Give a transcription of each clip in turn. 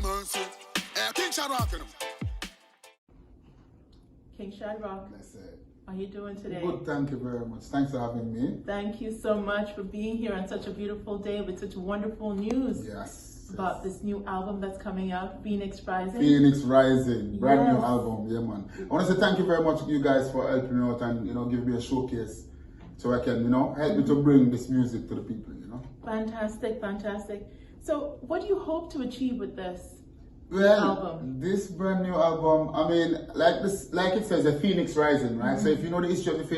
mercy. King Shadrock. King Shadrock, That's it. how are you doing today? Good, thank you very much. Thanks for having me. Thank you so much for being here on such a beautiful day with such wonderful news. Yes. About this new album that's coming out, Phoenix Rising. Phoenix Rising, brand Yes. new album, yeah man. I want to say thank you very much to you guys for helping me out and give me a showcase so I can help me to bring this music to the people. Fantastic, fantastic. So, what do you hope to achieve with this album? This brand new album, I mean, like it says, a Phoenix Rising, right? So if you know the history of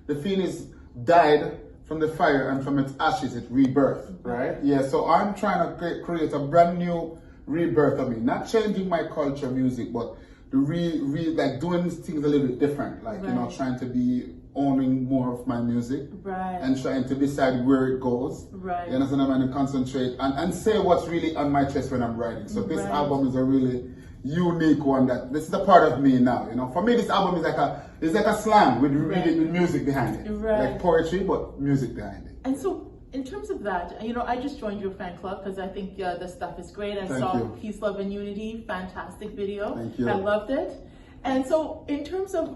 the Phoenix died from the fire, and from its ashes it rebirthed, right? Yeah, so I'm trying to create a brand new rebirth of me, not changing my culture music, but the like doing things a little bit different, like trying to be owning more of my music, and trying to decide where it goes, you understand? I'm going to concentrate and say what's really on my chest when I'm writing. So this album is a really unique one. That this is a part of me now. For me, this album is like a slam with music behind it, like poetry but music behind it. And so, in terms of that, I just joined your fan club because I think the stuff is great. I saw Peace, Love, and Unity, fantastic video. Thank you. I loved it. And so, in terms of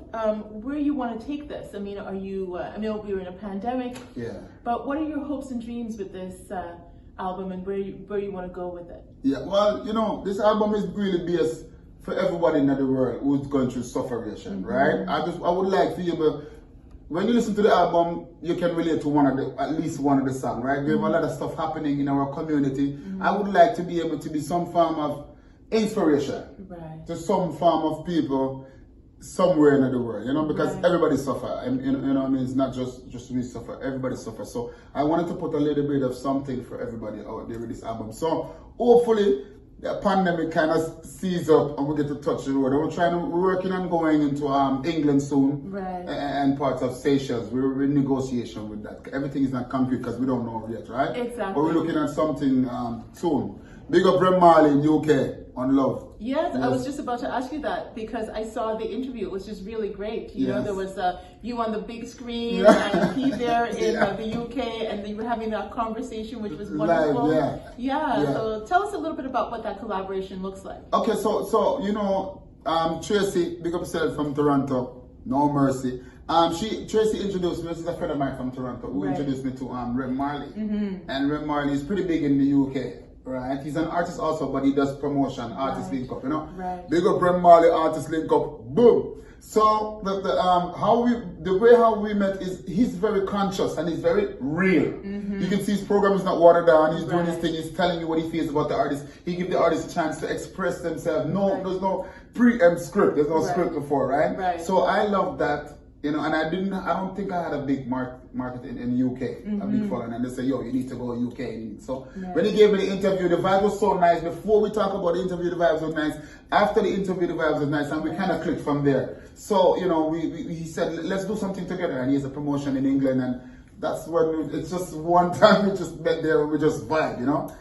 where you want to take this, are you? We're in a pandemic. Yeah. But what are your hopes and dreams with this album, and where you want to go with it? Yeah. Well, this album is really based for everybody in the world who's going through suffering, right? I would like for you to, when you listen to the album, you can relate to at least one of the songs, right? We have a lot of stuff happening in our community. I would like to be able to be some form of inspiration to some form of people somewhere in the world, because everybody suffer, and it's not just we suffer, everybody suffers. So I wanted to put a little bit of something for everybody out there with this album. So hopefully the pandemic kind of sees up and we get to touch the road. We're working on going into England soon, and parts of Seychelles. We're in negotiation with that. Everything is not concrete because we don't know yet, right? Exactly. But we're looking at something soon. Big up Rem Marley in UK on Love. Yes, I was just about to ask you that because I saw the interview. It was just really great. There was you on the big screen and he there in the UK, and you were having that conversation, which was wonderful. Live, So tell us a little bit about what that collaboration looks like. Okay, so Tracy, big up yourself from Toronto, No Mercy. Tracy introduced me. This is a friend of mine from Toronto who introduced me to Rem Marley, and Rem Marley is pretty big in the UK. Right, he's an artist also, but he does promotion, artist link up, Big up Rem Marley, artist link up, boom. So the way how we met is he's very conscious and he's very real. You can see his program is not watered down. He's doing his thing. He's telling you what he feels about the artist. He gives the artist a chance to express themselves. There's no preempt script. There's no script before, right? So I love that. And I don't think I had a big market in UK, a big following, and they say, yo, you need to go UK. So when he gave me the interview, the vibe was so nice. Before we talk about the interview, the vibes was nice. After the interview, the vibes was nice, and we kind of clicked from there. So, he said, let's do something together, and he has a promotion in England, and that's when it's just one time we just met there and we just vibe,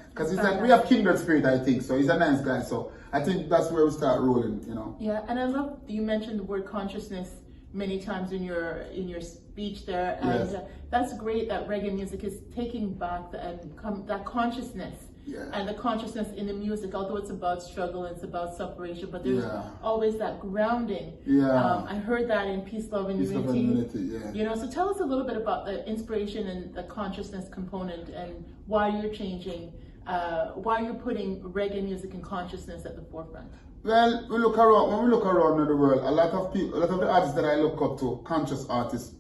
because it's like we have kindred spirit, I think. So he's a nice guy. So I think that's where we start rolling, Yeah, and I love you mentioned the word consciousness many times in your speech there, and that's great that reggae music is taking back that consciousness and the consciousness in the music. Although it's about struggle, it's about separation, but there's always that grounding. I heard that in Peace, Love, and Unity. So tell us a little bit about the inspiration and the consciousness component, and why you're changing, why you're putting reggae music and consciousness at the forefront. Well, when we look around in the world, a lot of the artists that I look up to, conscious artists,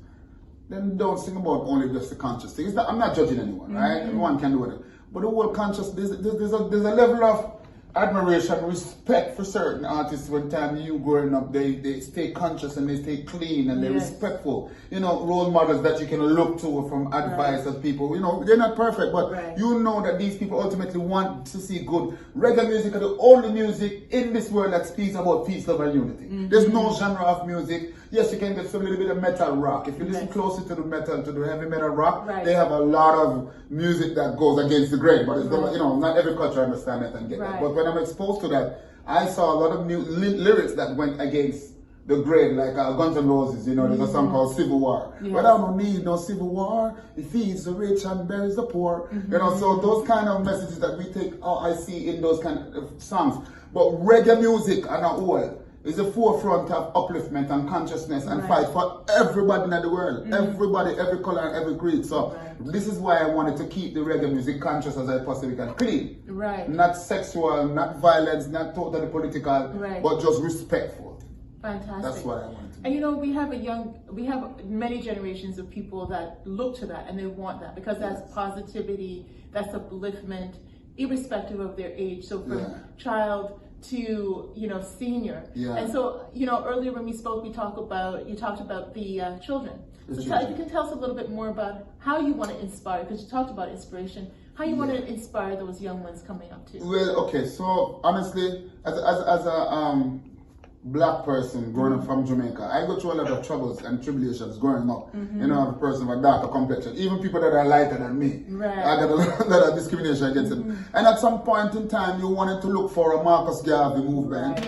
they don't sing about only just the conscious thing. I'm not judging anyone, right? Everyone can do it. But the whole conscious, there's a level of admiration, respect for certain artists. When time you growing up, they stay conscious and they stay clean and they're respectful. Role models that you can look to from advice of people. They're not perfect, but that these people ultimately want to see good. Reggae music are the only music in this world that speaks about peace, love, and unity. There's no genre of music. Yes, you can get some little bit of metal rock. If you listen closer to the heavy metal rock, they have a lot of music that goes against the grain. But it's not every culture understands that and get that. But when I'm exposed to that, I saw a lot of new lyrics that went against the great, like Guns N' Roses, you know, there's a song called Civil War. Yes. But I don't need no civil war. It feeds the rich and buries the poor. You know, so those kind of messages that we take, I see in those kind of songs. But reggae music and all is the forefront of upliftment and consciousness and fight for everybody in the world. Everybody, every color and every creed. So this is why I wanted to keep the reggae music conscious as I possibly can. Clean. Right. Not sexual, not violence, not totally political, but just respectful. Fantastic. That's what I wanted to do. And you know, we have many generations of people that look to that and they want that because that's positivity, that's upliftment, irrespective of their age. So from child to, you know, senior. And so, you know, earlier when we spoke, you talked about the children. So if you can tell us a little bit more about how you want to inspire, because you talked about inspiration, how you want to inspire those young ones coming up too. Well, okay, so honestly, as a black person growing up from Jamaica, I go through a lot of troubles and tribulations growing up. You know, I'm a person with a darker complexion. Even people that are lighter than me, I got a lot of discrimination against them. And at some point in time, you wanted to look for a Marcus Garvey movement